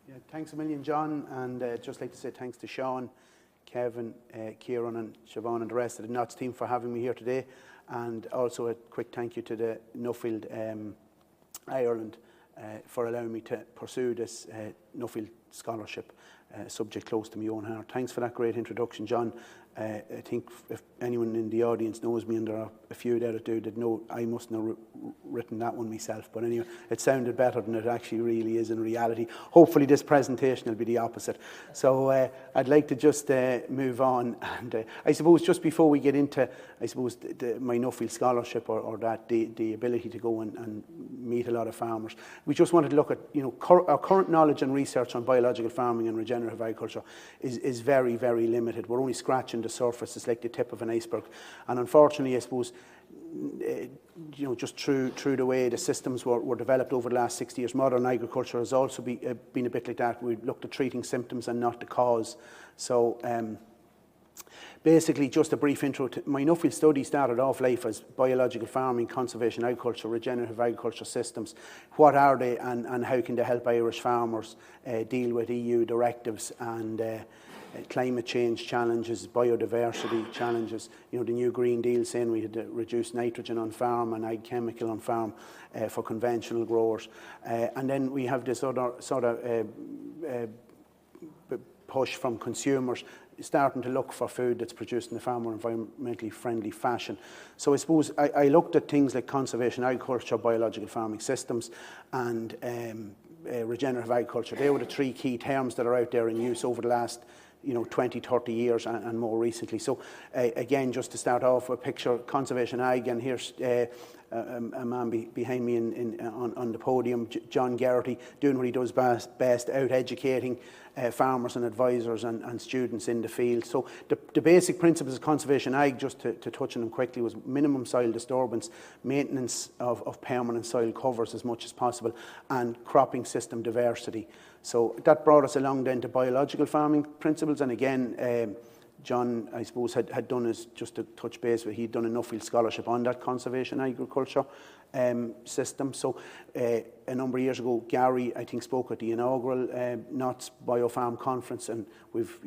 Yeah, thanks a million, John, and just like to say thanks to Sean, Kevin, Kieran and Siobhan and the rest of the Knots team for having me here today, and also a quick thank you to the Nuffield Ireland for allowing me to pursue this Nuffield scholarship subject close to my own heart. Thanks for that great introduction, John. I think if anyone in the audience knows me, and there are a few there that do, that know I mustn't have written that one myself. But anyway, it sounded better than it actually really is in reality. Hopefully this presentation will be the opposite. So I'd like to just move on. And I suppose just before we get into, I suppose, my Nuffield scholarship or that, the ability to go and meet a lot of farmers, we just wanted to look at, our current knowledge and research on biological farming and regenerative agriculture is very, very limited. We're only scratching the surface. It's like the tip of an iceberg, and unfortunately, I suppose, just through the way the systems were developed over the last 60 years, modern agriculture has also been a bit like that. We looked at treating symptoms and not the cause. So basically, just a brief intro. My Nuffield study started off life as biological farming, conservation agriculture, regenerative agriculture systems. What are they, and how can they help Irish farmers deal with EU directives and climate change challenges, biodiversity challenges, the new Green Deal saying we had to reduce nitrogen on farm and ag chemical on farm for conventional growers. And then we have this other sort of push from consumers starting to look for food that's produced in a far more environmentally friendly fashion. So I suppose I looked at things like conservation agriculture, biological farming systems, and regenerative agriculture. They were the three key terms that are out there in use over the last 20, 30 years and more recently. So again, just to start off with a picture, conservation ag, and here's a man behind me on the podium, John Geraghty, doing what he does best, out educating farmers and advisors and students in the field. So the basic principles of conservation ag, just to touch on them quickly, was minimum soil disturbance, maintenance of permanent soil covers as much as possible, and cropping system diversity. So that brought us along then to biological farming principles, and again, John, I suppose, had done his, just to touch base with, he'd done a Nuffield scholarship on that conservation agriculture system. So a number of years ago, Gary, I think, spoke at the inaugural Knots BioFarm conference, and we've,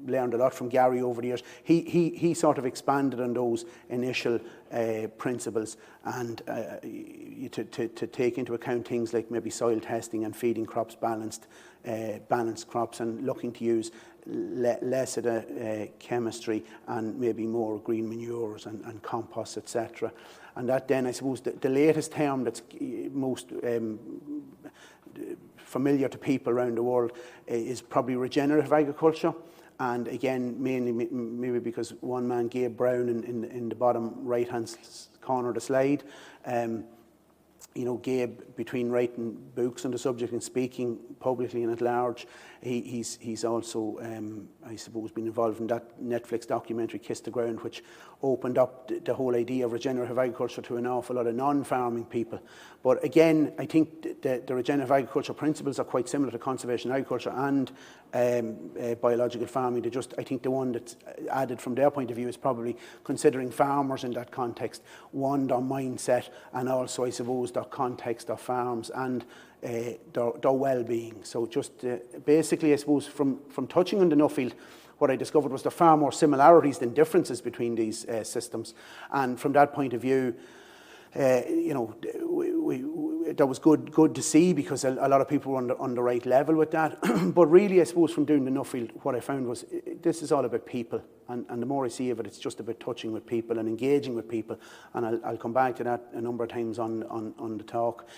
learned a lot from Gary over the years. He sort of expanded on those initial principles, and to take into account things like maybe soil testing and feeding crops balanced crops, and looking to use less of the chemistry and maybe more green manures and compost, etc. And that then, I suppose, the latest term that's most familiar to people around the world is probably regenerative agriculture. And again, mainly maybe because one man, Gabe Brown, in the bottom right-hand corner of the slide, Gabe, between writing books on the subject and speaking publicly and at large, he's also, I suppose, been involved in that Netflix documentary, Kiss the Ground, which opened up the whole idea of regenerative agriculture to an awful lot of non-farming people. But again, I think the regenerative agriculture principles are quite similar to conservation agriculture and biological farming. I think the one that's added from their point of view is probably considering farmers in that context, one, their mindset, and also, I suppose, their context of farms and their well-being. So just basically, I suppose, from touching on the Nuffield, what I discovered was there are far more similarities than differences between these systems. And from that point of view, that was good to see, because a lot of people were on the right level with that. But really, I suppose, from doing the Nuffield, what I found was this is all about people. And the more I see of it, it's just about touching with people and engaging with people. And I'll come back to that a number of times on the talk.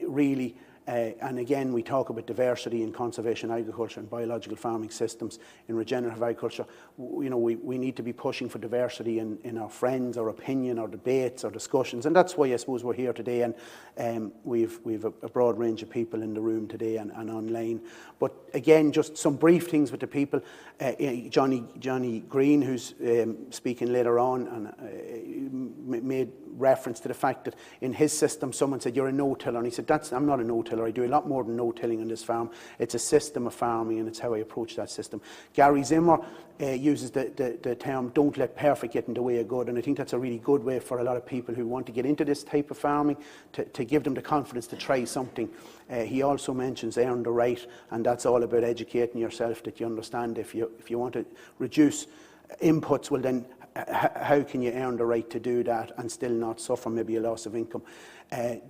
Really, and again, we talk about diversity in conservation agriculture and biological farming systems. In regenerative agriculture, we need to be pushing for diversity in our friends, our opinion, our debates, our discussions, and that's why I suppose we're here today. And we've a broad range of people in the room today and online. But again, just some brief things with the people. Johnny Green, who's speaking later on, and made reference to the fact that in his system, someone said, "You're a no-tiller," and he said, "I'm not a no-tiller. no-tiller. I do a lot more than no-tilling on this farm. It's a system of farming, and it's how I approach that system. Gary Zimmer uses the term, don't let perfect get in the way of good, and I think that's a really good way for a lot of people who want to get into this type of farming to give them the confidence to try something. He also mentions earn the right, and that's all about educating yourself, that you understand if you want to reduce inputs, well then how can you earn the right to do that and still not suffer maybe a loss of income?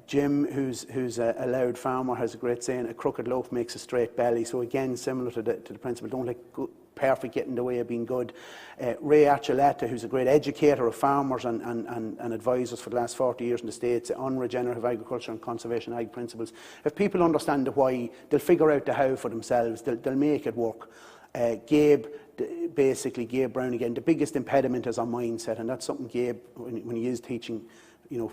Jim, who's a loud farmer, has a great saying, a crooked loaf makes a straight belly. So again, similar to the principle, don't let perfect get in the way of being good. Ray Archuleta, who's a great educator of farmers and advisors for the last 40 years in the States on regenerative agriculture and conservation ag principles. If people understand the why, they'll figure out the how for themselves, they'll make it work. Gabe Byrne again, the biggest impediment is our mindset, and that's something Gabe, when he is teaching,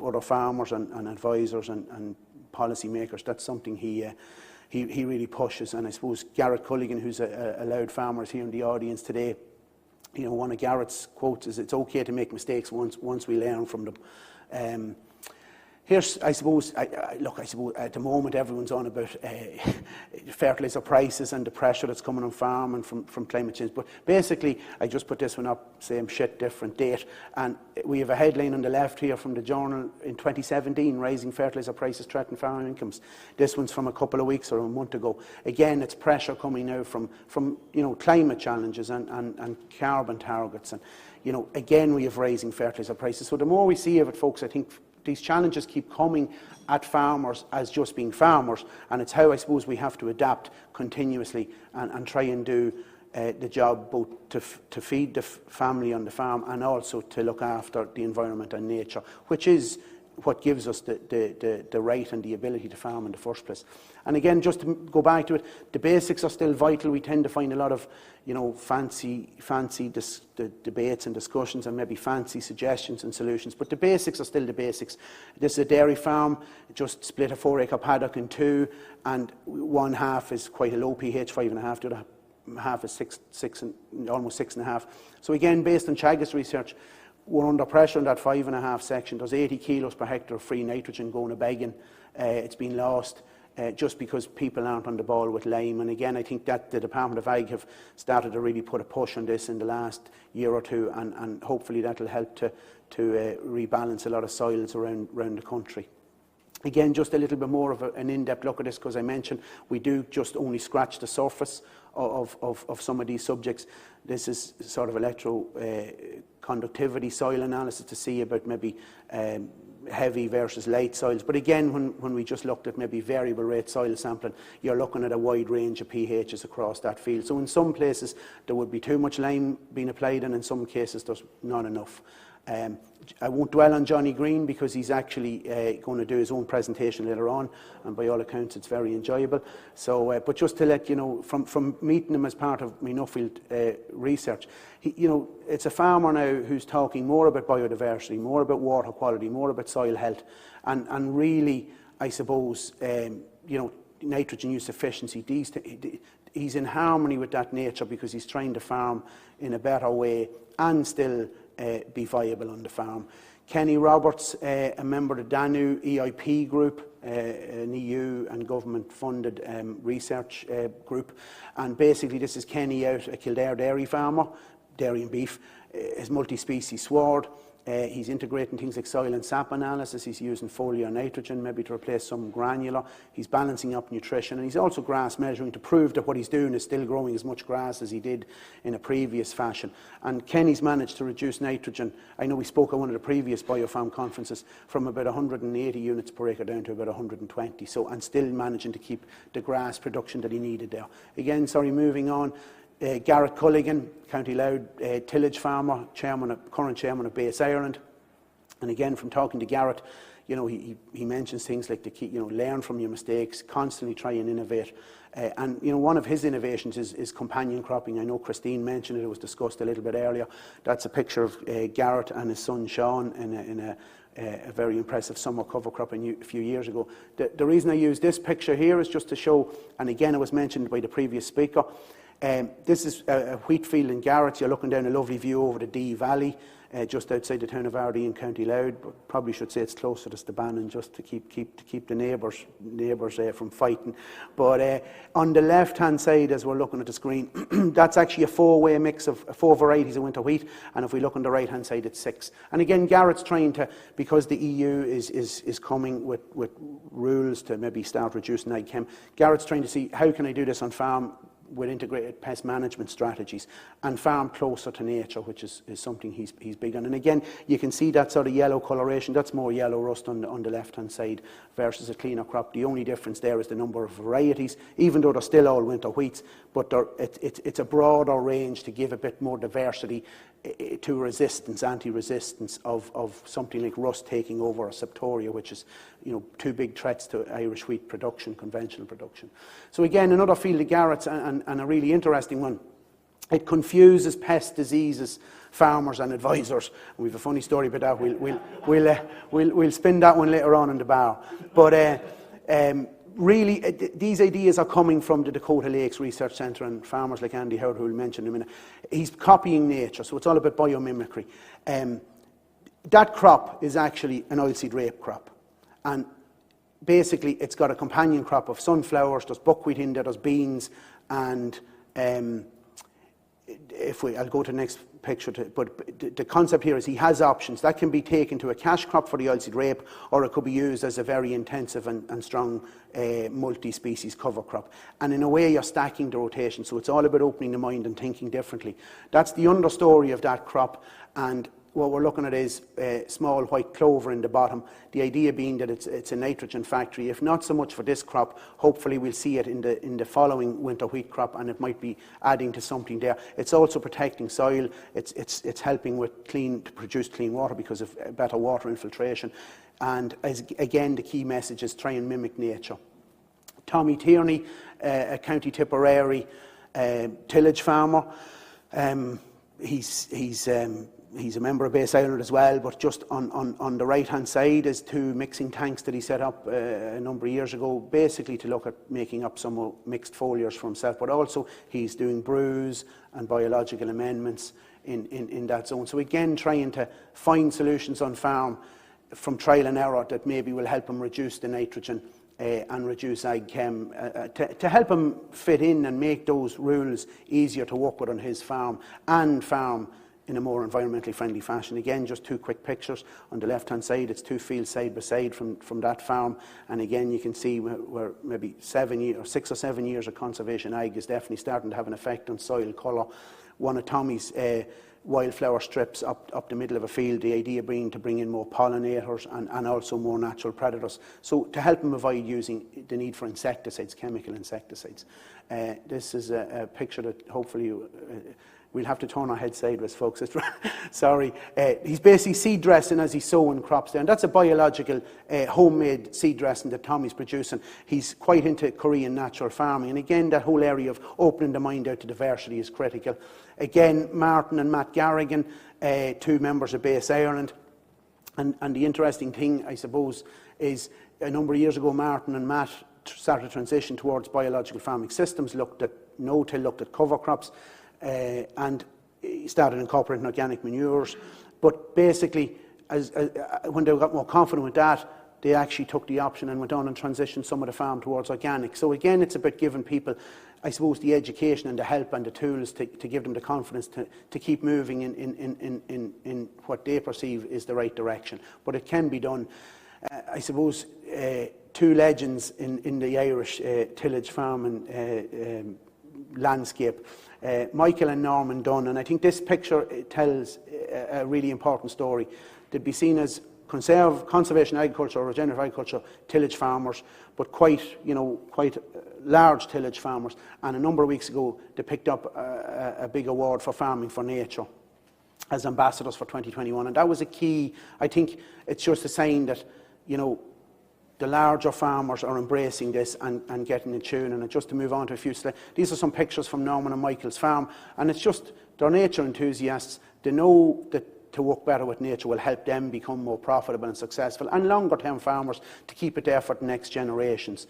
other farmers and advisors and policy makers, that's something he really pushes. And I suppose Garrett Culligan, who's a loud farmer, is here in the audience today. One of Garrett's quotes is, "It's okay to make mistakes once we learn from them." Here's, I suppose, look, at the moment everyone's on about fertiliser prices and the pressure that's coming on farm and from climate change. But basically, I just put this one up, same shit, different date. And we have a headline on the left here from the Journal in 2017, rising fertiliser prices threaten farm incomes. This one's from a couple of weeks or a month ago. Again, it's pressure coming now from climate challenges and carbon targets. And, again, we have rising fertiliser prices. So the more we see of it, folks, I think these challenges keep coming at farmers as just being farmers, and it's how I suppose we have to adapt continuously and try and do the job both to feed the family on the farm and also to look after the environment and nature, which is what gives us the right and the ability to farm in the first place. And again, just to go back to it, the basics are still vital. We tend to find a lot of, fancy debates and discussions and maybe fancy suggestions and solutions, but the basics are still the basics. This is a dairy farm, just split a 4-acre paddock in two, and one half is quite a low pH, 5.5, the other half is almost 6.5. So again, based on Chag's research, we're under pressure in that 5.5 section. There's 80 kilos per hectare of free nitrogen going to begging. It's been lost just because people aren't on the ball with lime. And again, I think that the Department of Ag have started to really put a push on this in the last year or two, and hopefully that will help to rebalance a lot of soils around the country. Again, just a little bit more of an in-depth look at this, because I mentioned we do just only scratch the surface of some of these subjects. This is sort of electroconductivity soil analysis to see about maybe heavy versus light soils. But again, when we just looked at maybe variable rate soil sampling, you're looking at a wide range of pHs across that field. So in some places there would be too much lime being applied, and in some cases there's not enough. I won't dwell on Johnny Green because he's actually going to do his own presentation later on, and by all accounts it's very enjoyable. So, but just to let you know, from meeting him as part of my Nuffield research, it's a farmer now who's talking more about biodiversity, more about water quality, more about soil health, and really, I suppose, nitrogen use efficiency. He's in harmony with that nature because he's trying to farm in a better way and still be viable on the farm. Kenny Roberts, a member of the DANU EIP group, an EU and government funded research group, and basically this is Kenny out, a Kildare dairy farmer, dairy and beef, his multi-species sward. He's integrating things like soil and sap analysis. He's using foliar nitrogen maybe to replace some granular. He's balancing up nutrition, and he's also grass measuring to prove that what he's doing is still growing as much grass as he did in a previous fashion. And Kenny's managed to reduce nitrogen. I know we spoke at one of the previous BioFarm conferences from about 180 units per acre down to about 120. So, and still managing to keep the grass production that he needed there. Again, moving on. Garrett Culligan, County Louth tillage farmer, current chairman of Base Ireland. And again, from talking to Garrett, he mentions things like learn from your mistakes, constantly try and innovate. And one of his innovations is companion cropping. I know Christine mentioned it was discussed a little bit earlier. That's a picture of Garrett and his son Sean in a very impressive summer cover crop a few years ago. The reason I use this picture here is just to show, and again it was mentioned by the previous speaker, this is a wheat field in Garrett. You're looking down a lovely view over the Dee Valley. just outside the town of Ardee in County Louth, but probably should say it's closer to Stabannon just to keep the neighbours from fighting. But on the left-hand side, as we're looking at the screen, that's actually a 4-way mix of 4 varieties of winter wheat, and if we look on the right-hand side, it's 6. And again, Garrett's trying to, because the EU is coming with rules to maybe start reducing ag chem, Garrett's trying to see how can I do this on farm with integrated pest management strategies and farm closer to nature, which is something he's big on. And again, you can see that sort of yellow coloration. That's more yellow rust on the left-hand side versus a cleaner crop. The only difference there is the number of varieties, even though they're still all winter wheats, but it's a broader range to give a bit more diversity to resistance, anti-resistance of something like rust taking over or septoria, which is, you know, 2 big threats to Irish wheat production, conventional production. So again, another field of Garrett's and a really interesting one. It confuses pest diseases, farmers and advisors. And we have a funny story about that. We'll spin that one later on in the bar. But really, these ideas are coming from the Dakota Lakes Research Centre and farmers like Andy Howard, who we'll mention in a minute. He's copying nature, so it's all about biomimicry. That crop is actually an oilseed rape crop. And basically, it's got a companion crop of sunflowers, there's buckwheat in there, there's beans, and I'll go to the next picture, but the concept here is he has options. That can be taken to a cash crop for the oilseed rape, or it could be used as a very intensive and strong multi-species cover crop. And in a way, you're stacking the rotation, so it's all about opening the mind and thinking differently. That's the understory of that crop, and what we're looking at is small white clover in the bottom. The idea being that it's a nitrogen factory. If not so much for this crop, hopefully we'll see it in the following winter wheat crop, and it might be adding to something there. It's also protecting soil. It's helping to produce clean water because of better water infiltration. And again, the key message is try and mimic nature. Tommy Tierney, a County Tipperary tillage farmer. He's a member of Base Ireland as well, but just on the right-hand side is 2 mixing tanks that he set up a number of years ago, basically to look at making up some mixed foliars for himself, but also he's doing brews and biological amendments in that zone. So again, trying to find solutions on farm from trial and error that maybe will help him reduce the nitrogen and reduce ag chem, to help him fit in and make those rules easier to work with on his farm and farm in a more environmentally friendly fashion. Again, just 2 quick pictures. On the left-hand side, it's 2 fields side by side from that farm. And again, you can see where maybe 6 or 7 years of conservation ag is definitely starting to have an effect on soil colour. One of Tommy's wildflower strips up the middle of a field, the idea being to bring in more pollinators and also more natural predators. So to help them avoid using the need for insecticides, chemical insecticides. This is a picture that hopefully we'll have to turn our head sideways, folks. Sorry. He's basically seed dressing as he's sowing crops there. And that's a biological homemade seed dressing that Tommy's producing. He's quite into Korean natural farming. And again, that whole area of opening the mind out to diversity is critical. Again, Martin and Matt Garrigan, 2 members of Base Ireland. And the interesting thing, I suppose, is a number of years ago, Martin and Matt started a transition towards biological farming systems, looked at no-till, looked at cover crops, and started incorporating organic manures. But basically, when they got more confident with that, they actually took the option and went on and transitioned some of the farm towards organic. So again, it's about giving people, I suppose, the education and the help and the tools to give them the confidence to keep moving in what they perceive is the right direction. But it can be done. I suppose 2 legends in the Irish tillage farm and landscape, Michael and Norman Dunn, and I think this picture tells a really important story. They'd be seen as conservation agriculture or regenerative agriculture tillage farmers, but quite large tillage farmers. And a number of weeks ago, they picked up a big award for Farming for Nature as ambassadors for 2021, and that was a key. I think it's just a sign that the larger farmers are embracing this and getting in tune. And just to move on to a few slides, these are some pictures from Norman and Michael's farm, and it's just, they're nature enthusiasts. They know that to work better with nature will help them become more profitable and successful, and longer term farmers to keep it there for the next generations.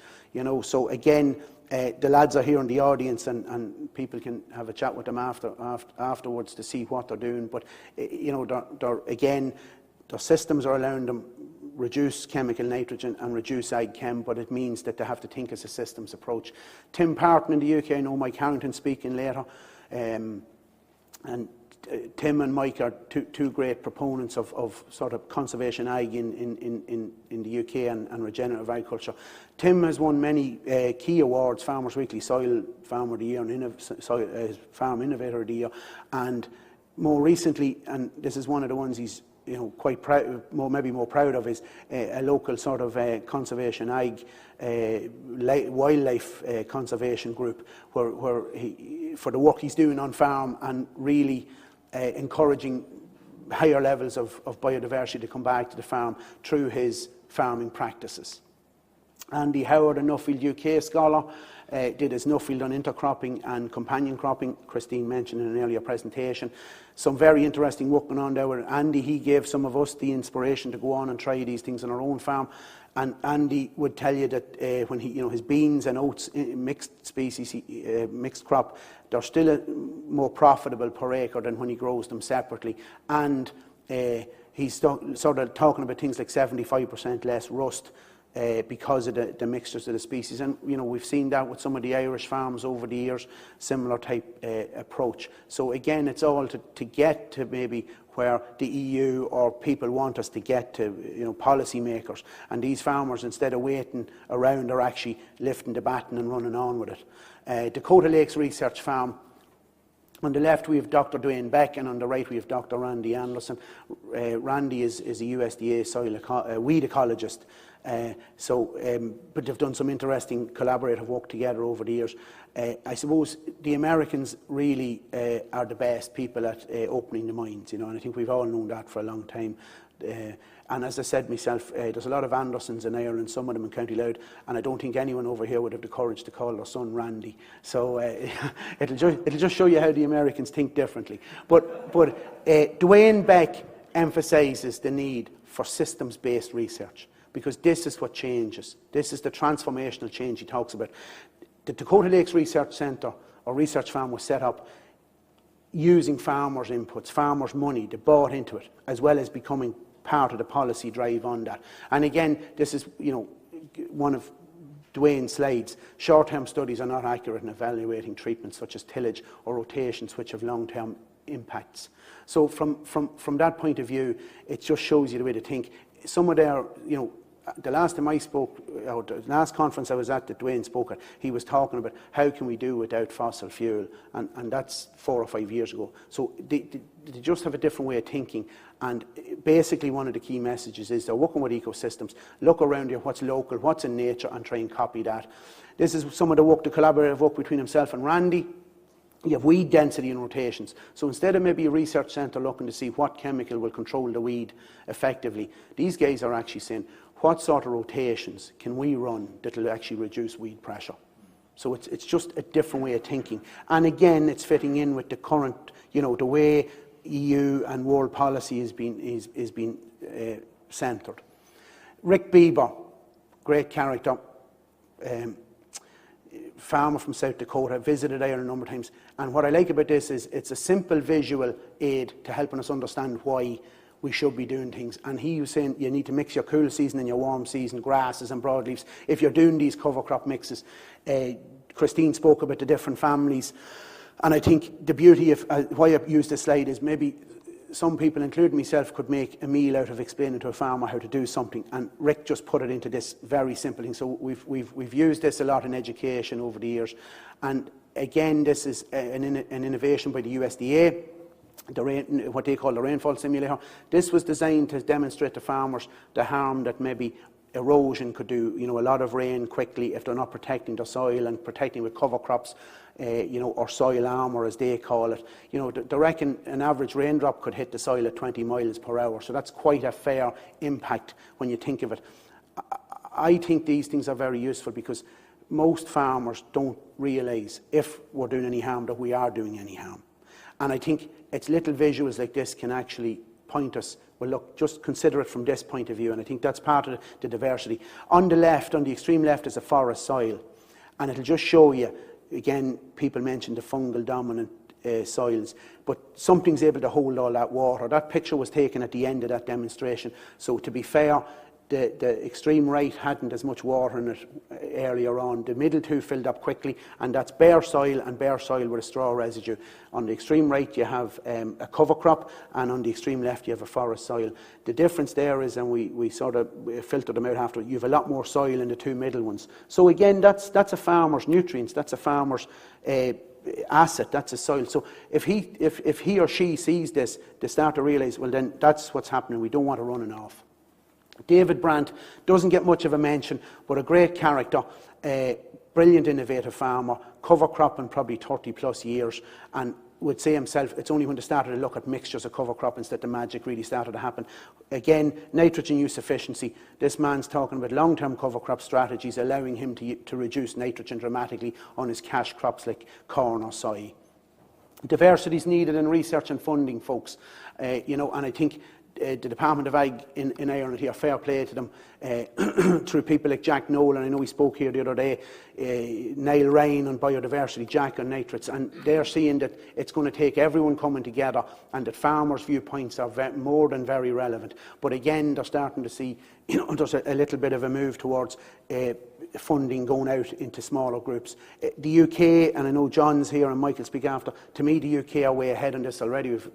So again, The lads are here in the audience, and people can have a chat with them afterwards to see what they're doing. But again, their systems are allowing them reduce chemical nitrogen and reduce ag chem, but it means that they have to think as a systems approach. Tim Parton in the UK, I know Mike Harrington speaking later, and Tim and Mike are two great proponents of sort of conservation ag in the UK and regenerative agriculture. Tim has won many key awards, Farmers Weekly Soil Farmer of the Year and Farm Innovator of the Year, and more recently, and this is one of the ones he's quite proud, maybe more proud of, is a local sort of conservation ag, wildlife conservation group, where he, for the work he's doing on farm and really encouraging higher levels of biodiversity to come back to the farm through his farming practices. Andy Howard, a Nuffield UK scholar, did his Nuffield on intercropping and companion cropping. Christine mentioned in an earlier presentation. Some very interesting work going on there with Andy. He gave some of us the inspiration to go on and try these things on our own farm. And Andy would tell you that when he, his beans and oats, mixed species, mixed crop, they're still more profitable per acre than when he grows them separately. And he's sort of talking about things like 75% less rust because of the mixtures of the species. And we've seen that with some of the Irish farms over the years, similar type approach. So again, it's all to get to maybe where the EU or people want us to get to, policy makers. And these farmers, instead of waiting around, are actually lifting the baton and running on with it. Dakota Lakes Research Farm. On the left we have Dr. Dwayne Beck, and on the right we have Dr. Randy Anderson. Randy is a USDA soil weed ecologist. But they've done some interesting collaborative work together over the years. I suppose the Americans really are the best people at opening the minds, and I think we've all known that for a long time. And as I said myself, there's a lot of Andersons in Ireland, some of them in County Louth, and I don't think anyone over here would have the courage to call their son Randy. So it'll just show you how the Americans think differently. But Dwayne Beck emphasises the need for systems-based research, because this is what changes. This is the transformational change he talks about. The Dakota Lakes Research Centre, or Research Farm, was set up using farmers' inputs, farmers' money. They bought into it, as well as becoming part of the policy drive on that. And again, this is one of Dwayne's slides. Short-term studies are not accurate in evaluating treatments such as tillage or rotations, which have long-term impacts. So from that point of view, it just shows you the way to think. Some of their, the last time I spoke, or the last conference I was at that Dwayne spoke at, he was talking about how can we do without fossil fuel, and that's 4 or 5 years ago. So they just have a different way of thinking, and basically one of the key messages is they're working with ecosystems. Look around you, what's local, what's in nature, and try and copy that. This is some of the work, the collaborative work between himself and Randy. You have weed density and rotations. So instead of maybe a research centre looking to see what chemical will control the weed effectively, these guys are actually saying, what sort of rotations can we run that will actually reduce weed pressure? So it's just a different way of thinking. And again, it's fitting in with the current, the way EU and world policy is being centred. Rick Bieber, great character, farmer from South Dakota, visited Ireland a number of times. And what I like about this is it's a simple visual aid to helping us understand why we should be doing things. And he was saying you need to mix your cool season and your warm season grasses and broadleaves if you're doing these cover crop mixes. Christine spoke about the different families, and I think the beauty of why I used this slide is maybe some people, including myself, could make a meal out of explaining to a farmer how to do something, and Rick just put it into this very simple thing. So we've used this a lot in education over the years, and again, this is an innovation by the USDA. What they call the rainfall simulator. This was designed to demonstrate to farmers the harm that maybe erosion could do. A lot of rain quickly if they're not protecting the soil and protecting with cover crops, or soil armour as they call it. They reckon an average raindrop could hit the soil at 20 miles per hour. So that's quite a fair impact when you think of it. I think these things are very useful because most farmers don't realise if we're doing any harm that we are doing any harm. And I think it's little visuals like this can actually point us, well look, just consider it from this point of view, and I think that's part of the diversity. On the left, on the extreme left, is a forest soil. And it'll just show you, again, people mentioned the fungal dominant soils, but something's able to hold all that water. That picture was taken at the end of that demonstration. So to be fair, the extreme right hadn't as much water in it earlier on. The middle two filled up quickly, and that's bare soil and bare soil with a straw residue. On the extreme right you have a cover crop, and on the extreme left you have a forest soil. The difference there is, and we sort of filtered them out after, you have a lot more soil in the two middle ones. So again, that's a farmer's nutrients, that's a farmer's asset, that's a soil. So if he or she sees this, they start to realise, well then that's what's happening, we don't want to run it off. David Brandt doesn't get much of a mention, but a great character, brilliant innovative farmer, cover cropping probably 30 plus years, and would say himself it's only when they started to look at mixtures of cover croppings that the magic really started to happen. Again, nitrogen use efficiency. This man's talking about long-term cover crop strategies allowing him to reduce nitrogen dramatically on his cash crops like corn or soy. Diversity is needed in research and funding, folks. And I think the Department of Ag in Ireland here, fair play to them, through people like Jack Nolan, I know he spoke here the other day, Niall Ryan on biodiversity, Jack on nitrates, and they're seeing that it's going to take everyone coming together, and that farmers' viewpoints are more than very relevant. But again, they're starting to see, there's a little bit of a move towards funding going out into smaller groups. The UK, and I know John's here and Michael speak after, to me the UK are way ahead on this already with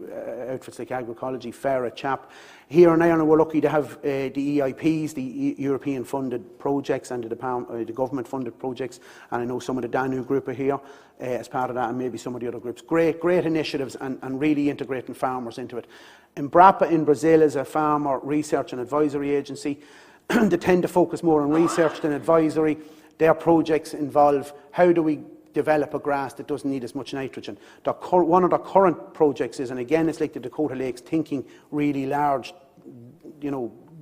outfits like Agroecology, Farah, CHAP. Here in Ireland we're lucky to have the EIPs, the European funded projects, and the government funded projects, and I know some of the Danu group are here as part of that, and maybe some of the other groups. Great initiatives, and really integrating farmers into it. Embrapa in Brazil is a farmer research and advisory agency. They tend to focus more on research than advisory. Their projects involve how do we develop a grass that doesn't need as much nitrogen. One of their current projects is, and again it's like the Dakota Lakes, thinking really large,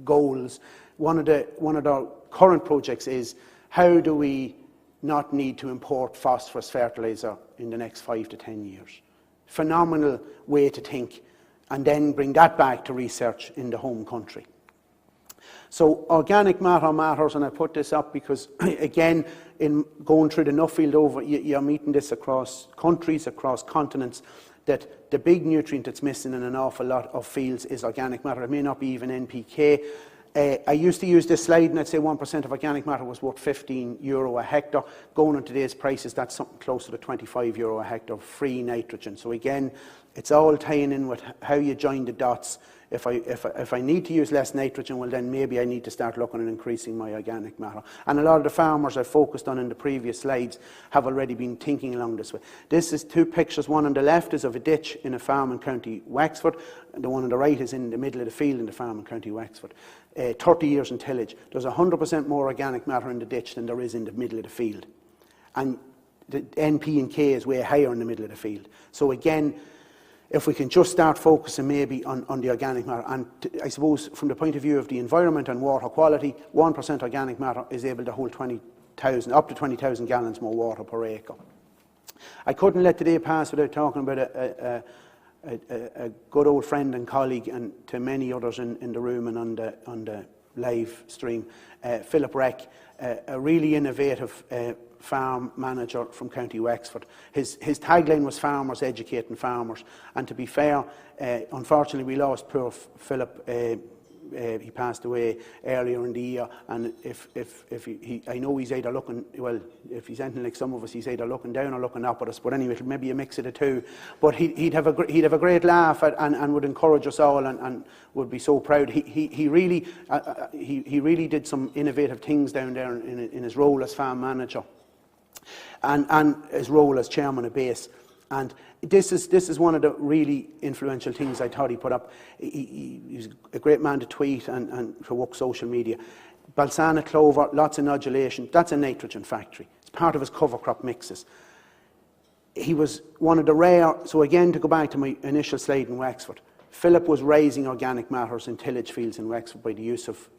goals. One of their current projects is how do we not need to import phosphorus fertilizer in the next 5 to 10 years. Phenomenal way to think, and then bring that back to research in the home country. So organic matter matters, and I put this up because, again, in going through the Nuffield over, you're meeting this across countries, across continents, that the big nutrient that's missing in an awful lot of fields is organic matter. It may not be even NPK. I used to use this slide and I'd say 1% of organic matter was worth €15 a hectare. Going on today's prices, that's something closer to €25 a hectare free nitrogen. So again, it's all tying in with how you join the dots. If I need to use less nitrogen, well then maybe I need to start looking at increasing my organic matter. And a lot of the farmers I focused on in the previous slides have already been thinking along this way. This is two pictures. One on the left is of a ditch in a farm in County Wexford, and the one on the right is in the middle of the field in the farm in County Wexford. 30 years in tillage. There's 100% more organic matter in the ditch than there is in the middle of the field. And the NP and K is way higher in the middle of the field. So again, if we can just start focusing maybe on the organic matter, and I suppose from the point of view of the environment and water quality, 1% organic matter is able to hold up to 20,000 gallons more water per acre. I couldn't let the day pass without talking about a good old friend and colleague, and to many others in the room and on the live stream, Philip Reck, a really innovative farm manager from County Wexford. His tagline was "Farmers educating farmers," and to be fair, unfortunately we lost poor Philip. He passed away earlier in the year, and if I know he's either looking, well, if he's anything like some of us, he's either looking down or looking up at us. But anyway, maybe a mix of the two. But he'd have a great laugh and would encourage us all, and would be so proud. He really did some innovative things down there in his role as farm manager, and his role as chairman of BASE. And this is one of the really influential things I thought he put up. He's a great man to tweet and to work social media. Balsamic clover, lots of nodulation. That's a nitrogen factory. It's part of his cover crop mixes. He was one of the rare. So again, to go back to my initial slide in Wexford, Philip was raising organic matters in tillage fields in Wexford by the use of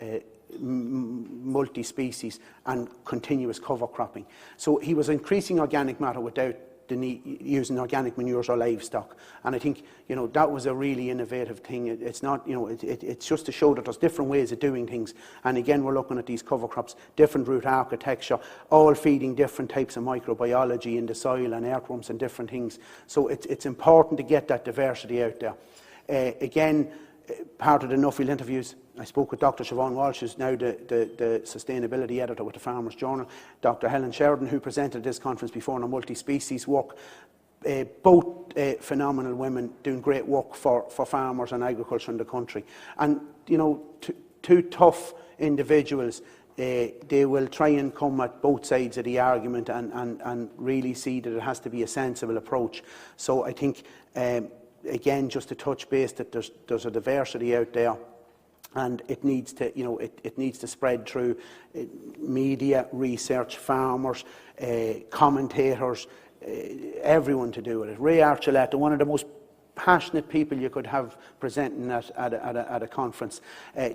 multi-species and continuous cover cropping. So he was increasing organic matter without using organic manures or livestock. And I think, you know, that was a really innovative thing. It's not, you know, it's just to show that there's different ways of doing things. And again, we're looking at these cover crops, different root architecture, all feeding different types of microbiology in the soil and earthworms and different things. So it's important to get that diversity out there. Again, part of the Nuffield interviews, I spoke with Dr. Siobhan Walsh, who's now the sustainability editor with the Farmers Journal, Dr. Helen Sheridan, who presented at this conference before on multi-species work. Both phenomenal women doing great work for farmers and agriculture in the country. And, you know, two tough individuals, they will try and come at both sides of the argument and really see that it has to be a sensible approach. So I think, again, just to touch base that there's a diversity out there, and it needs to, you know, it needs to spread through media, research, farmers, commentators, everyone to do it. Ray Archuleta, one of the most passionate people you could have presenting at a conference,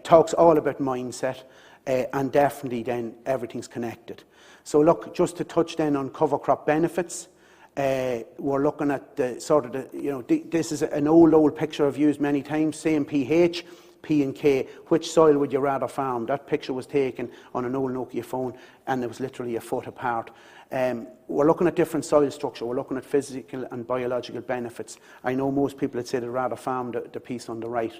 talks all about mindset, and definitely then everything's connected. So look, just to touch then on cover crop benefits. We're looking at the sort of the, you know, this is an old picture I've used many times, same pH, P and K, which soil would you rather farm? That picture was taken on an old Nokia phone and it was literally a foot apart. We're looking at different soil structure, we're looking at physical and biological benefits. I know most people would say they'd rather farm the piece on the right.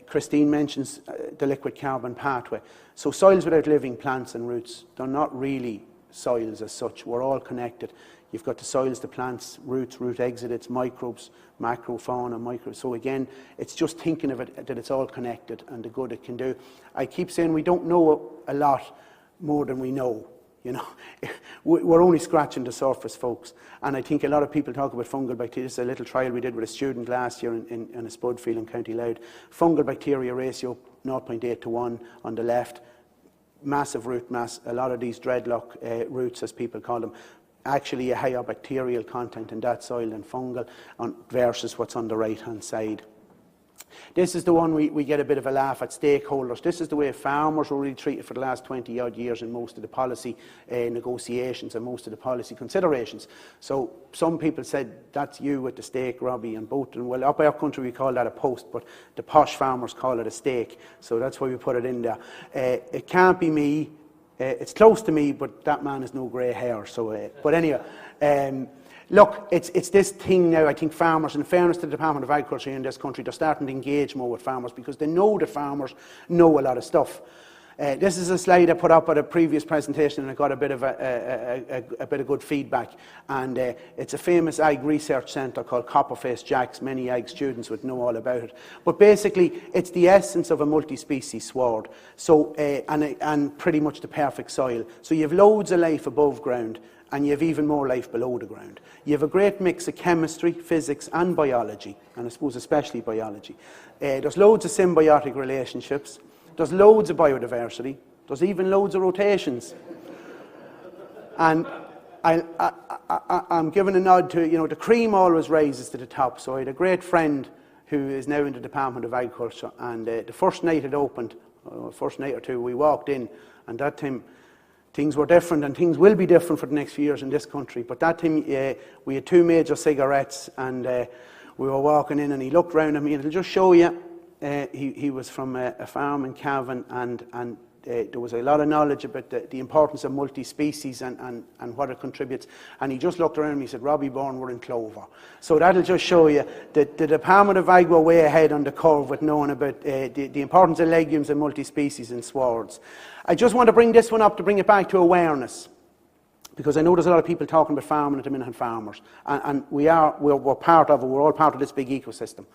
Christine mentions the liquid carbon pathway. So soils without living plants and roots, they're not really soils as such, we're all connected. You've got the soils, the plants, roots, root exudates, microbes, macrofauna, micro. So again, it's just thinking of it that it's all connected and the good it can do. I keep saying we don't know a lot more than we know. You know, we're only scratching the surface, folks. And I think a lot of people talk about fungal bacteria. This is a little trial we did with a student last year in a spud field in County Louth. Fungal bacteria ratio 0.8 to 1 on the left. Massive root mass. A lot of these dreadlock roots, as people call them, actually a higher bacterial content in that soil than fungal versus what's on the right-hand side. This is the one we get a bit of a laugh at, stakeholders. This is the way farmers were really treated for the last 20 odd years in most of the policy negotiations and most of the policy considerations. So some people said, that's you with the stake, Robbie, and both. And well, up our country we call that a post, but the posh farmers call it a stake. So that's why we put it in there. It can't be me. It's close to me, but that man has no grey hair. So, but anyway, look, it's this thing now. I think farmers, in fairness to the Department of Agriculture in this country, they're starting to engage more with farmers because they know that farmers know a lot of stuff. This is a slide I put up at a previous presentation, and I got a bit of good feedback. And it's a famous ag research centre called Copperface Jacks. Many ag students would know all about it. But basically, it's the essence of a multi-species sward. So and pretty much the perfect soil. So you have loads of life above ground, and you have even more life below the ground. You have a great mix of chemistry, physics and biology, and I suppose especially biology. There's loads of symbiotic relationships. There's loads of biodiversity. There's even loads of rotations. And I'm giving a nod to, you know, the cream always rises to the top. So I had a great friend who is now in the Department of Agriculture, and the first night it opened, first night or two, we walked in, and that time things were different, and things will be different for the next few years in this country. But that time we had two major cigarettes, and we were walking in, and he looked round at me, and it'll just show you. He was from a farm in Cavan, and there was a lot of knowledge about the importance of multi-species and what it contributes. And he just looked around and he said, Robbie, Byrne, we're in clover. So that'll just show you that the Department of Ag were way ahead on the curve with knowing about the importance of legumes and multi-species in swards. I just want to bring this one up to bring it back to awareness, because I know there's a lot of people talking about farming at the minute and farmers. And we're part of it, we're all part of this big ecosystem.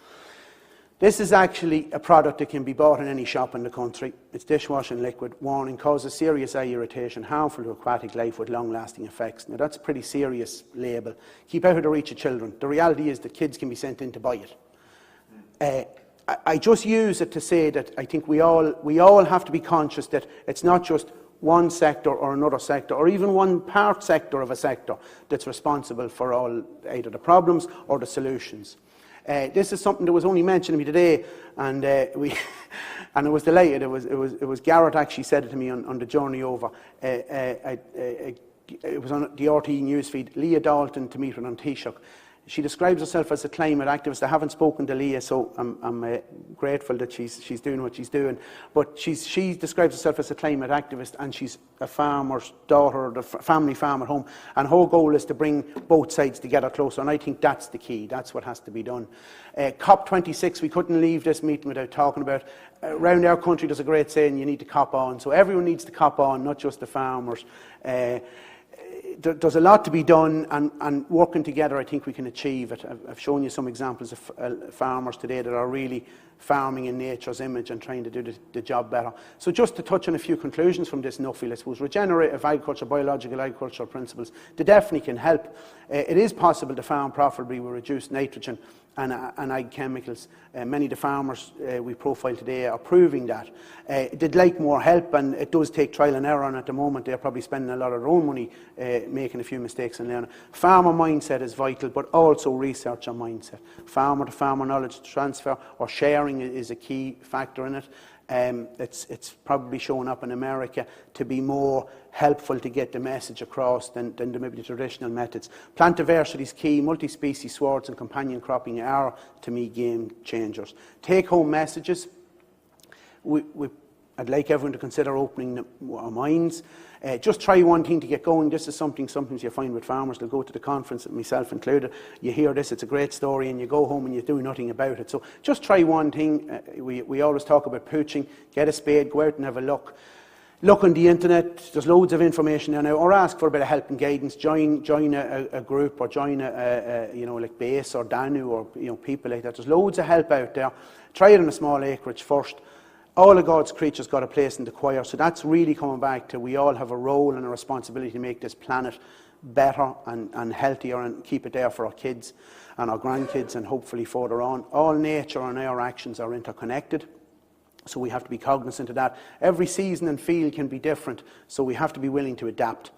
This is actually a product that can be bought in any shop in the country. It's dishwashing liquid. Warning, causes serious eye irritation, harmful to aquatic life with long-lasting effects. Now, that's a pretty serious label. Keep out of the reach of children. The reality is that kids can be sent in to buy it. I just use it to say that I think we all have to be conscious that it's not just one sector or another sector, or even one part sector of a sector that's responsible for all either the problems or the solutions. This is something that was only mentioned to me today, and and I was delighted. It was Garrett actually said it to me on the journey over. A it was on the RT newsfeed, Leah Dalton to meet her on Taoiseach. She describes herself as a climate activist. I haven't spoken to Leah, so I'm grateful that she's doing what she's doing. But she describes herself as a climate activist, and she's a farmer's daughter, the family farm at home. And her goal is to bring both sides together closer, and I think that's the key. That's what has to be done. COP26, we couldn't leave this meeting without talking about. Around our country, there's a great saying, you need to cop on. So everyone needs to cop on, not just the farmers. There's a lot to be done, and working together I think we can achieve it. I've shown you some examples of farmers today that are really farming in nature's image and trying to do the job better. So just to touch on a few conclusions from this Nuffield, I suppose regenerative agriculture, biological agricultural principles, they definitely can help. It is possible to farm profitably with reduced nitrogen and ag chemicals. Many of the farmers we profile today are proving that. They'd like more help, and it does take trial and error, and at the moment they're probably spending a lot of their own money making a few mistakes and learning. Farmer mindset is vital, but also researcher mindset. Farmer-to-farmer knowledge transfer or sharing is a key factor in it. It's probably showing up in America to be more helpful to get the message across than maybe the traditional methods. Plant diversity is key. Multi-species swards and companion cropping are, to me, game changers. Take-home messages. I'd like everyone to consider opening our minds. Just try one thing to get going. This is something sometimes you find with farmers. They'll go to the conference, myself included. You hear this, it's a great story, and you go home and you do nothing about it. So just try one thing. We always talk about pooching. Get a spade, go out and have a look. Look on the internet. There's loads of information there now. Or ask for a bit of help and guidance. Join a group, or join like BASE or DANU, or people like that. There's loads of help out there. Try it on a small acreage first. All of God's creatures got a place in the choir, so that's really coming back to we all have a role and a responsibility to make this planet better and healthier and keep it there for our kids and our grandkids and hopefully further on. All nature and our actions are interconnected, so we have to be cognizant of that. Every season and field can be different, so we have to be willing to adapt.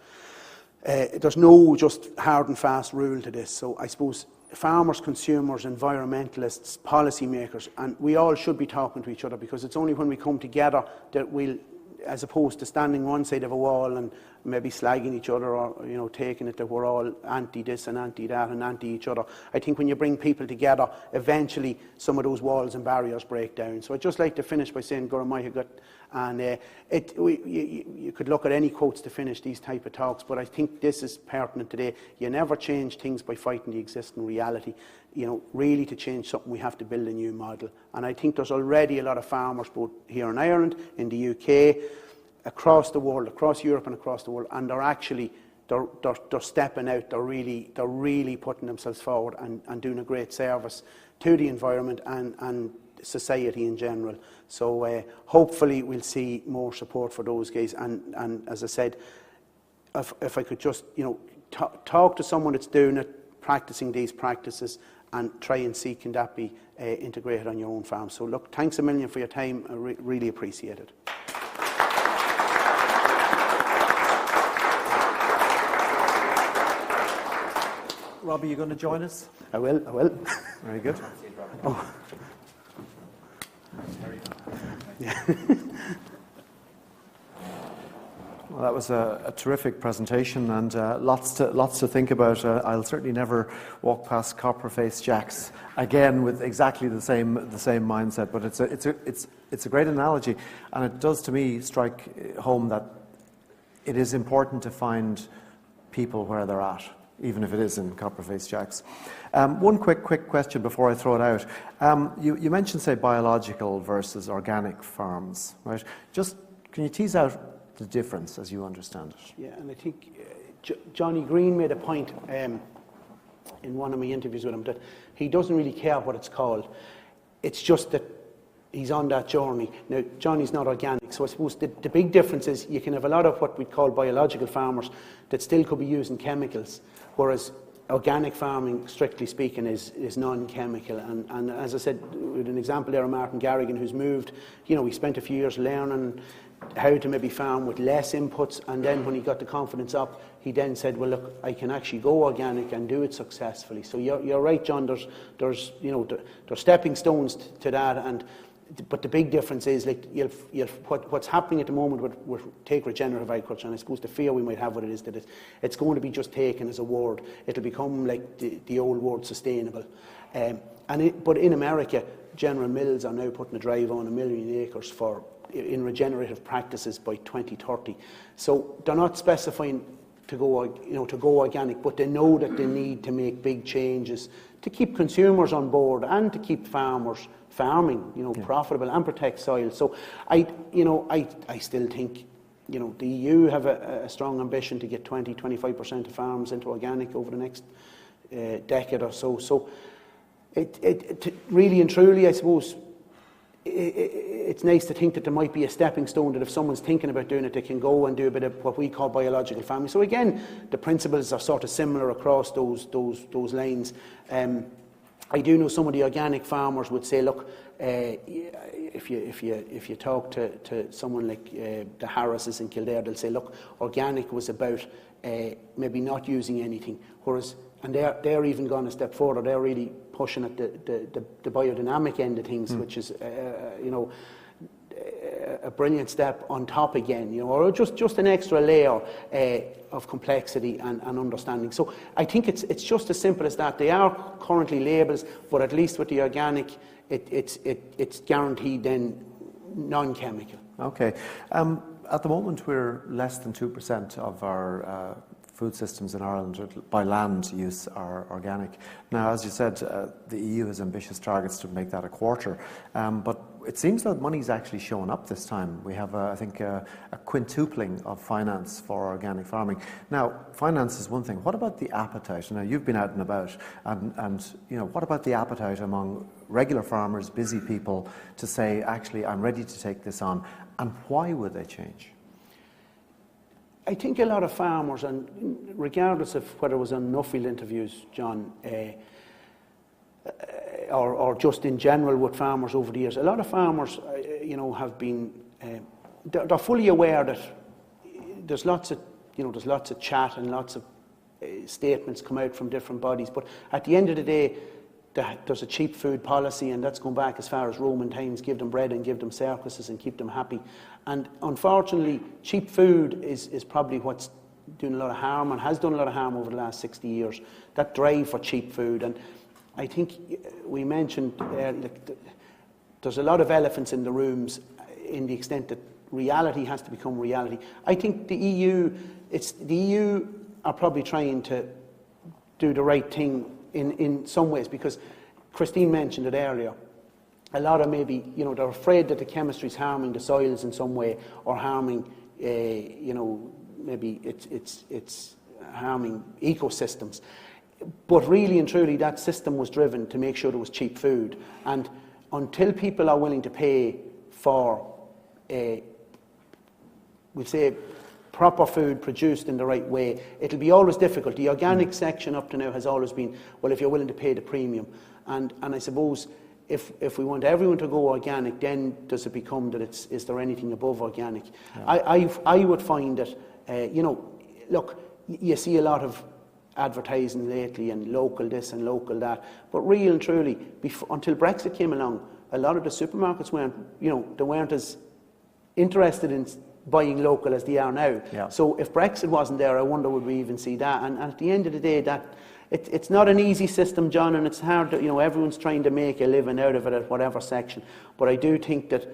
There's no just hard and fast rule to this, so I suppose farmers, consumers, environmentalists, policymakers, and we all should be talking to each other, because it's only when we come together that we'll, as opposed to standing one side of a wall and maybe slagging each other, or taking it that we're all anti this and anti that and anti each other. I think when you bring people together, eventually some of those walls and barriers break down. So I'd just like to finish by saying Goramahigat, and you could look at any quotes to finish these type of talks, but I think this is pertinent today. You never change things by fighting the existing reality. Really to change something, we have to build a new model. And I think there's already a lot of farmers, both here in Ireland, in the UK, across the world, across Europe and across the world, and they're actually they're stepping out. They're really putting themselves forward and doing a great service to the environment and society in general. So hopefully we'll see more support for those guys. And as I said, if I could just talk to someone that's doing it, practicing these practices, and try and see can that be integrated on your own farm. So look, thanks a million for your time. I really appreciate it. Robbie, you going to join us? I will. Very good. Oh. Yeah. Well, that was a terrific presentation, and lots to think about. I'll certainly never walk past copper-faced jacks again with exactly the same mindset. But it's a great analogy, and it does to me strike home that it is important to find people where they're at, even if it is in copper-faced jacks. One quick question before I throw it out. You mentioned, say, biological versus organic farms, right? Just can you tease out the difference as you understand it? Yeah, and I think Johnny Green made a point in one of my interviews with him that he doesn't really care what it's called. It's just that he's on that journey. Now, Johnny's not organic, so I suppose the big difference is you can have a lot of what we'd call biological farmers that still could be using chemicals, whereas organic farming, strictly speaking, is non-chemical. And as I said, with an example there of Martin Garrigan, who's moved, he spent a few years learning how to maybe farm with less inputs, and then when he got the confidence up, he then said, well, look, I can actually go organic and do it successfully. So you're right, John, there's stepping stones to that, and but the big difference is, like, what's happening at the moment with take regenerative agriculture, and I suppose the fear we might have with it is that it's going to be just taken as a word. It'll become like the old word sustainable. But in America, General Mills are now putting a drive on 1 million acres in regenerative practices by 2030. So they're not specifying to go organic, but they know that they need to make big changes to keep consumers on board and to keep farmers farming, profitable, and protect soil. So I still think, the EU have a strong ambition to get 20-25% of farms into organic over the next decade or so. So it really and truly, I suppose, it's nice to think that there might be a stepping stone, that if someone's thinking about doing it, they can go and do a bit of what we call biological farming. So again, the principles are sort of similar across those lines. I do know some of the organic farmers would say, look, if you talk to someone like the Harrises in Kildare, they'll say, look, organic was about maybe not using anything, whereas, and they're even gone a step further. They're really pushing at the biodynamic end of things, which is a brilliant step on top again, or just an extra layer of complexity and understanding. So I think it's just as simple as that. They are currently labels, but at least with the organic, it's guaranteed then non-chemical. Okay. At the moment, we're less than 2% of our food systems in Ireland by land use are organic. Now, as you said, the EU has ambitious targets to make that a quarter, but it seems that money's actually showing up this time. We have, I think, a quintupling of finance for organic farming. Now, finance is one thing. What about the appetite? Now, you've been out and about, and what about the appetite among regular farmers, busy people, to say, actually, I'm ready to take this on, and why would they change? I think a lot of farmers, and regardless of whether it was on Nuffield interviews, John, or just in general with farmers over the years, a lot of farmers, have been, they're fully aware that there's lots of chat and lots of statements come out from different bodies, but at the end of the day, there's a cheap food policy, and that's going back as far as Roman times. Give them bread and give them circuses and keep them happy. And unfortunately, cheap food is probably what's doing a lot of harm and has done a lot of harm over the last 60 years. That drive for cheap food. And I think we mentioned there's a lot of elephants in the rooms in the extent that reality has to become reality. I think the EU are probably trying to do the right thing in some ways, because Christine mentioned it earlier. A lot of maybe, they're afraid that the chemistry is harming the soils in some way, or harming, maybe it's harming ecosystems. But really and truly, that system was driven to make sure there was cheap food. And until people are willing to pay for, we'll say, proper food produced in the right way, it'll be always difficult. The organic section up to now has always been, well, if you're willing to pay the premium. And I suppose if we want everyone to go organic, then does it become that is there anything above organic? Yeah. I would find that, look, you see a lot of advertising lately and local this and local that, but real and truly, until Brexit came along, a lot of the supermarkets weren't as interested in buying local as they are now. Yeah. So if Brexit wasn't there, I wonder would we even see that? And at the end of the day, that it's not an easy system, John, and it's hard. Everyone's trying to make a living out of it at whatever section. But I do think that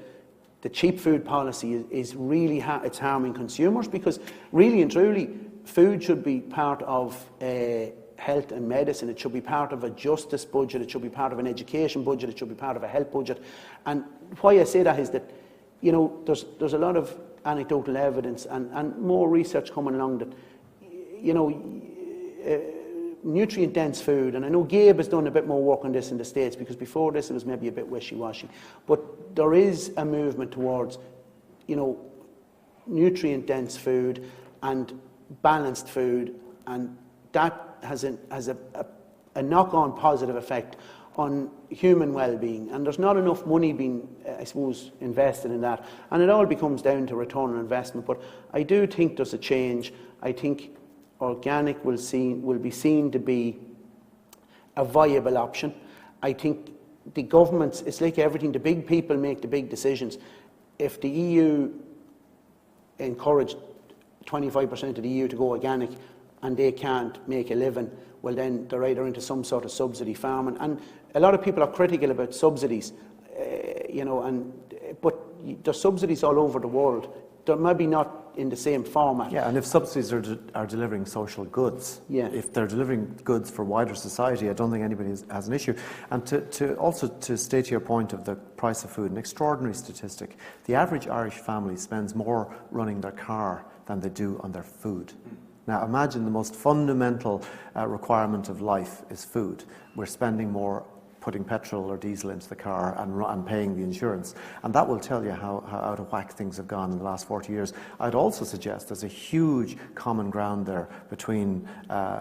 the cheap food policy is really it's harming consumers, because really and truly, food should be part of health and medicine. It should be part of a justice budget. It should be part of an education budget. It should be part of a health budget. And why I say that is that there's a lot of anecdotal evidence and more research coming along that, nutrient-dense food, and I know Gabe has done a bit more work on this in the States, because before this it was maybe a bit wishy-washy, but there is a movement towards, nutrient-dense food and balanced food, and that has a knock-on positive effect on human well-being, and there's not enough money being, I suppose, invested in that, and it all becomes down to return on investment. But I do think there's a change. I think organic will be seen to be a viable option. I think the governments, it's like everything, the big people make the big decisions. If the EU encouraged 25% of the EU to go organic and they can't make a living, well then they're either into some sort of subsidy farming. And a lot of people are critical about subsidies, but there's subsidies all over the world. They're maybe not in the same format. Yeah, and if subsidies are delivering social goods, if they're delivering goods for wider society, I don't think anybody has an issue. And to state your point of the price of food, an extraordinary statistic. The average Irish family spends more running their car than they do on their food. Now imagine the most fundamental requirement of life is food. We're spending more putting petrol or diesel into the car and paying the insurance. And that will tell you how out of whack things have gone in the last 40 years. I'd also suggest there's a huge common ground there between,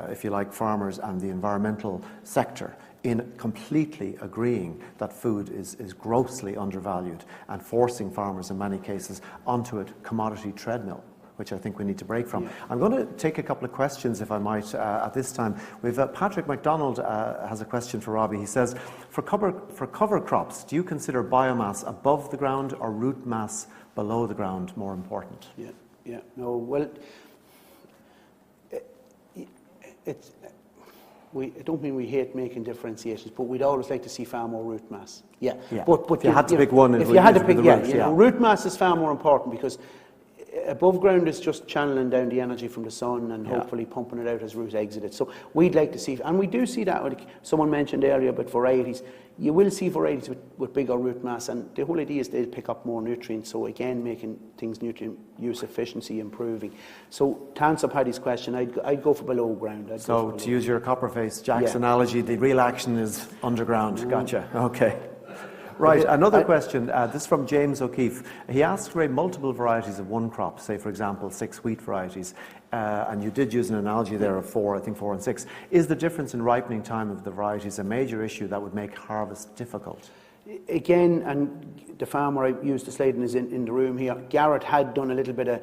if you like, farmers and the environmental sector in completely agreeing that food is grossly undervalued and forcing farmers in many cases onto a commodity treadmill, which I think we need to break from. I'm going to take a couple of questions, if I might, at this time. We've Patrick MacDonald has a question for Robbie. He says, for cover crops, do you consider biomass above the ground or root mass below the ground more important? No, well, I don't mean we hate making differentiations, but we'd always like to see far more root mass. But if you had to pick one, if you had to pick, root mass is far more important because above ground is just channeling down the energy from the sun and hopefully pumping it out as root exited. So we'd like to see, and we do see that, like someone mentioned earlier about varieties. You will see varieties with bigger root mass, and the whole idea is they'll pick up more nutrients, so again making things nutrient use efficiency improving. So to answer Paddy's question, I'd go for below ground. So to use your copperface Jack's analogy, the real action is underground. Gotcha. Okay. Right, another question, this is from James O'Keefe. He asks for multiple varieties of one crop, say for example 6 wheat varieties, and you did use an analogy there of 4 and 6. Is the difference in ripening time of the varieties a major issue that would make harvest difficult? Again, and the farmer I used the slide is in the room here, Garrett had done a little bit of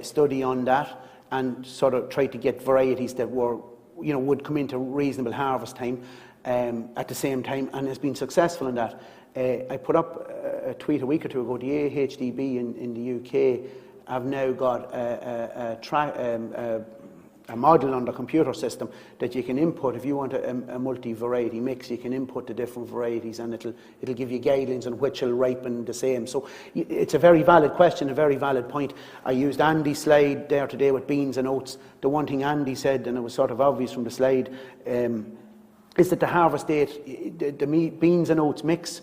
study on that and sort of tried to get varieties that were, would come into reasonable harvest time at the same time, and has been successful in that. I put up a tweet a week or two ago. The AHDB in the UK have now got a model on the computer system that you can input. If you want a multi-variety mix, you can input the different varieties, and it'll give you guidelines on which will ripen the same. So it's a very valid question, a very valid point. I used Andy's slide there today with beans and oats. The one thing Andy said, and it was sort of obvious from the slide, is that the harvest date, the beans and oats mix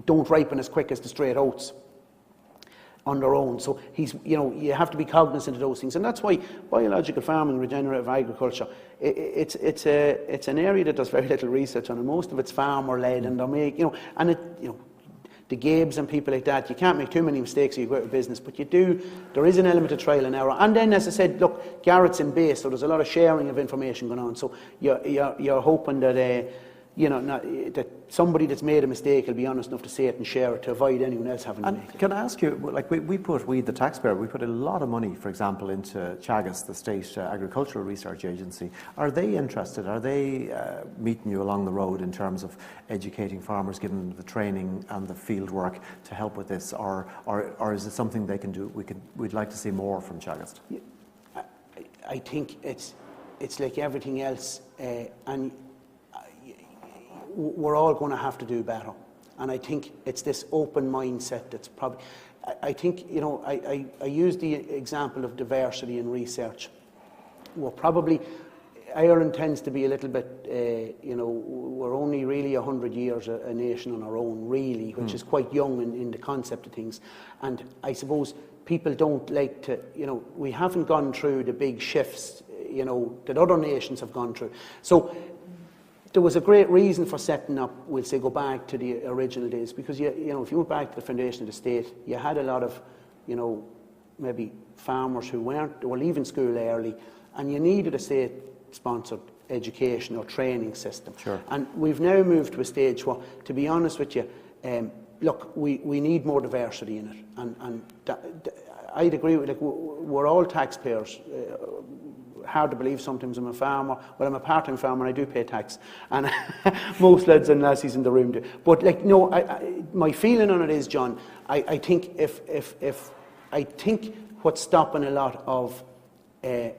don't ripen as quick as the straight oats on their own. So you have to be cognizant of those things, and that's why biological farming, regenerative agriculture, it's an area that does very little research on, and most of it's farmer led, and the Gabes and people like that, you can't make too many mistakes or you go out of business, but there is an element of trial and error. And then, as I said, look, Garrett's in base, so there's a lot of sharing of information going on. So you're hoping that that somebody that's made a mistake will be honest enough to say it and share it to avoid anyone else having to make it. Can I ask you, like we the taxpayer, we put a lot of money, for example, into Teagasc, the State Agricultural Research Agency. Are they interested? Are they meeting you along the road in terms of educating farmers, giving them the training and the field work to help with this, or is it something they can do? We'd like to see more from Teagasc. I think it's like everything else, and we're all going to have to do better. And I think it's this open mindset that's probably, I think, I use the example of diversity in research. Ireland tends to be a little bit, we're only really 100 years a nation on our own, really, which is quite young in the concept of things. And I suppose people don't like to, we haven't gone through the big shifts, that other nations have gone through. So there was a great reason for setting up, we'll say, go back to the original days, because if you went back to the foundation of the state, you had a lot of, maybe farmers who were leaving school early, and you needed a state-sponsored education or training system. Sure. And we've now moved to a stage where, to be honest with you, look, we need more diversity in it, and I'd agree with, we're all taxpayers. hard to believe sometimes I'm a farmer. Well, I'm a part-time farmer and I do pay tax. And most lads and lassies in the room do. But like, no, my feeling on it is, John, I think I think what's stopping a lot of the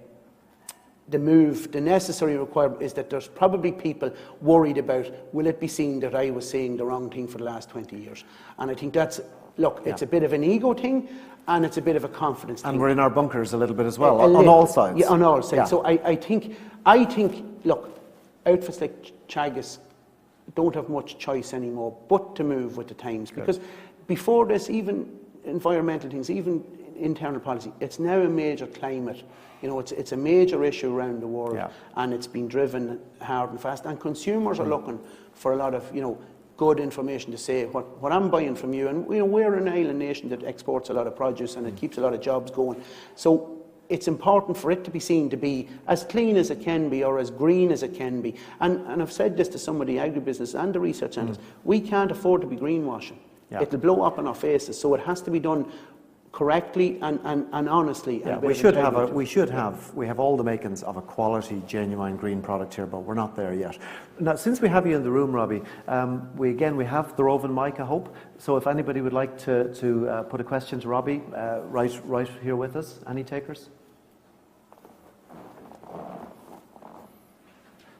move, the necessary requirement, is that there's probably people worried about, will it be seen that I was saying the wrong thing for the last 20 years? And I think that's, look, it's a bit of an ego thing, and it's a bit of a confidence thing. And we're in our bunkers a little bit as well, on all sides. Yeah, on all sides. Yeah. So I think, look, outfits like Teagasc don't have much choice anymore but to move with the times. Because before this, even environmental things, even internal policy, it's now a major climate. You know, it's a major issue around the world, and it's been driven hard and fast. And consumers are looking for a lot of, you know, good information to say what I'm buying from you. And, you know, we're an island nation that exports a lot of produce, and it keeps a lot of jobs going. So it's important for it to be seen to be as clean as it can be, or as green as it can be. And I've said this to some of the agribusiness and the research centres. We can't afford to be greenwashing. It'll blow up in our faces. So it has to be done correctly and honestly. Yeah, we have all the makings of a quality, genuine green product here, but we're not there yet. Now, since we have you in the room, Robbie, we have the roving mic, I hope. So if anybody would like to put a question to Robbie, right here with us. Any takers?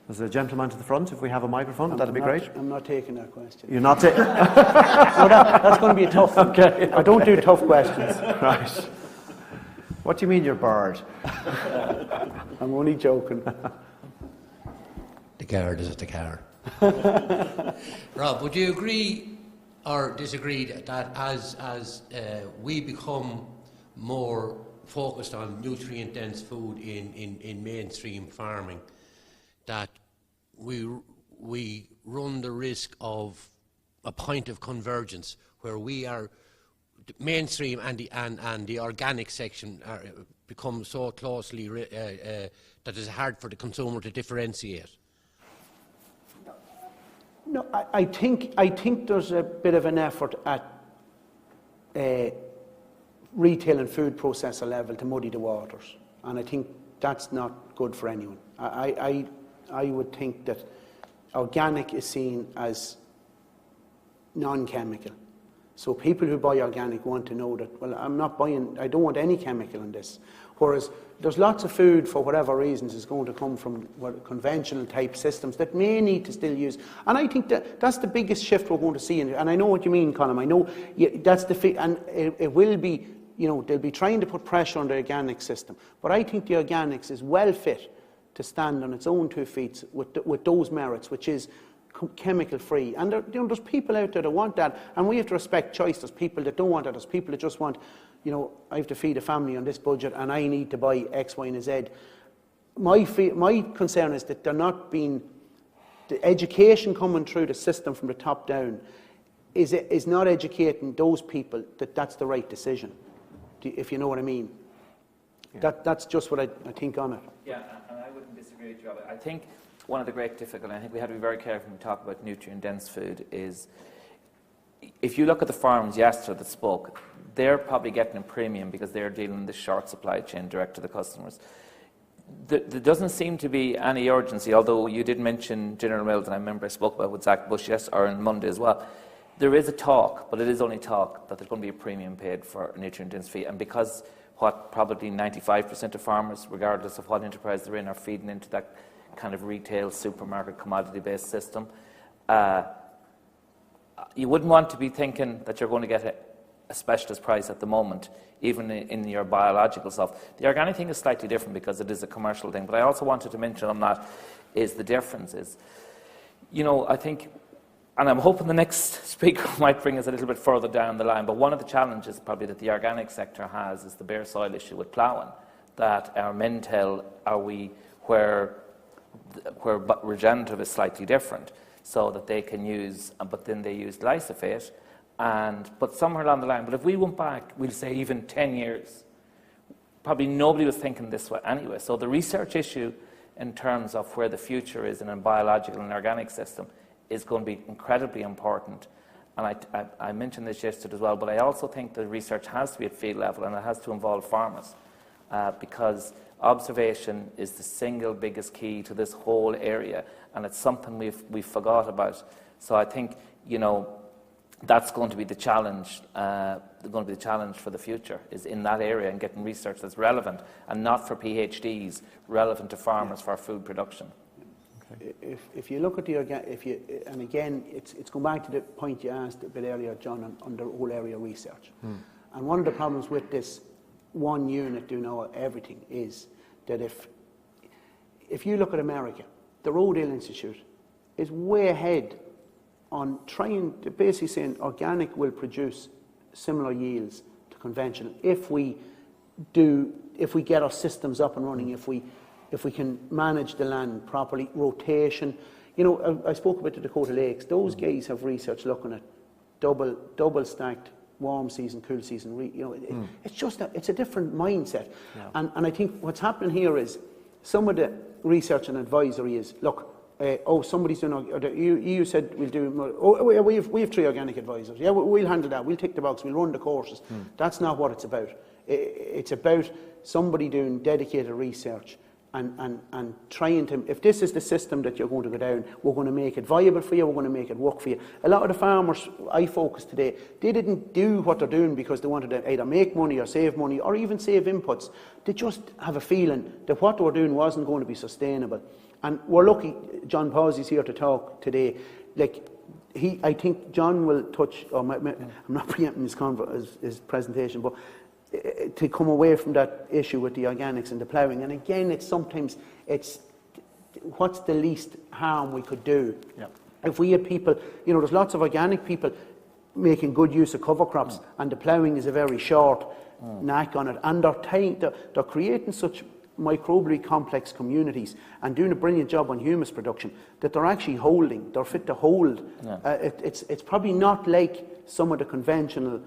There's a gentleman to the front. If we have a microphone, that'd be great. I'm not taking that question. You're not taking. No, that's going to be a tough one. Okay. I don't do tough questions. Right. What do you mean you're barred? I'm only joking. The guard is at the car. Rob, would you agree or disagree that as we become more focused on nutrient-dense food in mainstream farming, that we run the risk of a point of convergence where we are mainstream and the organic section become so closely that it's hard for the consumer to differentiate? No, I think there's a bit of an effort at retail and food processor level to muddy the waters, and I think that's not good for anyone. I would think that organic is seen as non-chemical. So people who buy organic want to know that, well, I don't want any chemical in this. Whereas there's lots of food, for whatever reasons, is going to come from conventional type systems that may need to still use. And I think that's the biggest shift we're going to see. And I know what you mean, Colin. I know that's and it will be, you know, they'll be trying to put pressure on the organic system. But I think the organics is well fit to stand on its own 2 feet with those merits, which is chemical free. And there's people out there that want that, and we have to respect choice. There's people that don't want that. There's people that just want, you know, I have to feed a family on this budget and I need to buy X, Y, and Z. My concern is that they're not being, the education coming through the system from the top down is not educating those people that that's the right decision, if you know what I mean. Yeah. That's just what I think on it. Yeah, and I wouldn't disagree with you. I think one of the great difficulties, I think we have to be very careful when we talk about nutrient-dense food, is if you look at the farms yesterday that spoke, they're probably getting a premium because they're dealing with the short supply chain direct to the customers. There doesn't seem to be any urgency, although you did mention General Mills, and I remember I spoke about with Zach Bush or on Monday as well. There is a talk, but it is only talk, that there's going to be a premium paid for nutrient-dense feed, and because what probably 95% of farmers, regardless of what enterprise they're in, are feeding into that kind of retail, supermarket, commodity-based system, you wouldn't want to be thinking that you're going to get a specialist price at the moment, even in your biological stuff. The organic thing is slightly different because it is a commercial thing, but I also wanted to mention on that is the difference is, you know, I think, and I'm hoping the next speaker might bring us a little bit further down the line, but one of the challenges probably that the organic sector has is the bare soil issue with ploughing, that our men tell are we where regenerative is slightly different, so that they can use, but then they use glyphosate, but somewhere along the line, but if we went back, we'll say even 10 years, probably nobody was thinking this way anyway. So the research issue in terms of where the future is in a biological and organic system is going to be incredibly important. And I mentioned this yesterday as well, but I also think the research has to be at field level and it has to involve farmers. because observation is the single biggest key to this whole area, and it's something we've forgot about. So I think, that's going to be the challenge. Going to be the challenge for the future, is in that area and getting research that's relevant and not for PhDs, relevant to farmers for food production. If you look at and again, it's going back to the point you asked a bit earlier, John, on the whole area of research. And one of the problems with this one unit doing everything is that if you look at America, the Rodale Institute is way ahead on trying to basically saying organic will produce similar yields to conventional if we get our systems up and running, if we can manage the land properly, rotation. I spoke about the Dakota Lakes. Those guys have research looking at double stacked warm season, cool season. It's just it's a different mindset. Yeah. And I think what's happening here is some of the research and advisory is, look, somebody's doing, you said we'll do more. We have 3 organic advisors. Yeah, we'll handle that. We'll tick the box. We'll run the courses. That's not what it's about. It's about somebody doing dedicated research and trying to, if this is the system that you're going to go down, we're going to make it viable for you, we're going to make it work for you. A lot of the farmers I focus today, they didn't do what they're doing because they wanted to either make money or save money or even save inputs. They just have a feeling that what they were doing wasn't going to be sustainable. And we're lucky John Pawsey's here to talk today. I think John will touch, I'm not preempting his presentation, but to come away from that issue with the organics and the ploughing. And again, it's what's the least harm we could do? Yeah. If we had people, there's lots of organic people making good use of cover crops, and the ploughing is a very short knack on it, and they're creating such microbially complex communities and doing a brilliant job on humus production that they're actually they're fit to hold. Yeah. It's probably not like some of the conventional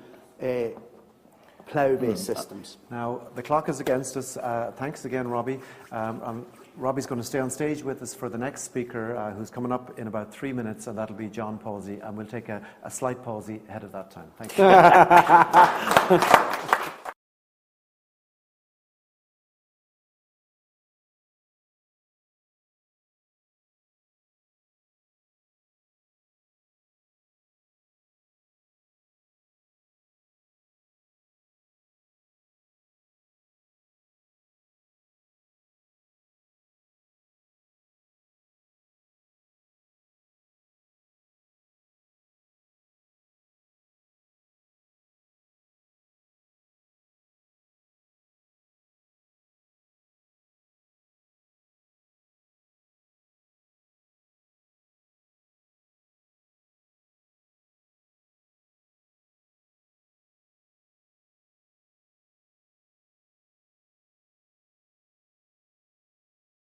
plough-based systems. Now, the clock is against us. Thanks again, Robbie. Robbie's going to stay on stage with us for the next speaker, who's coming up in about 3 minutes, and that'll be John Pawsey, and we'll take a slight pause ahead of that time. Thank you.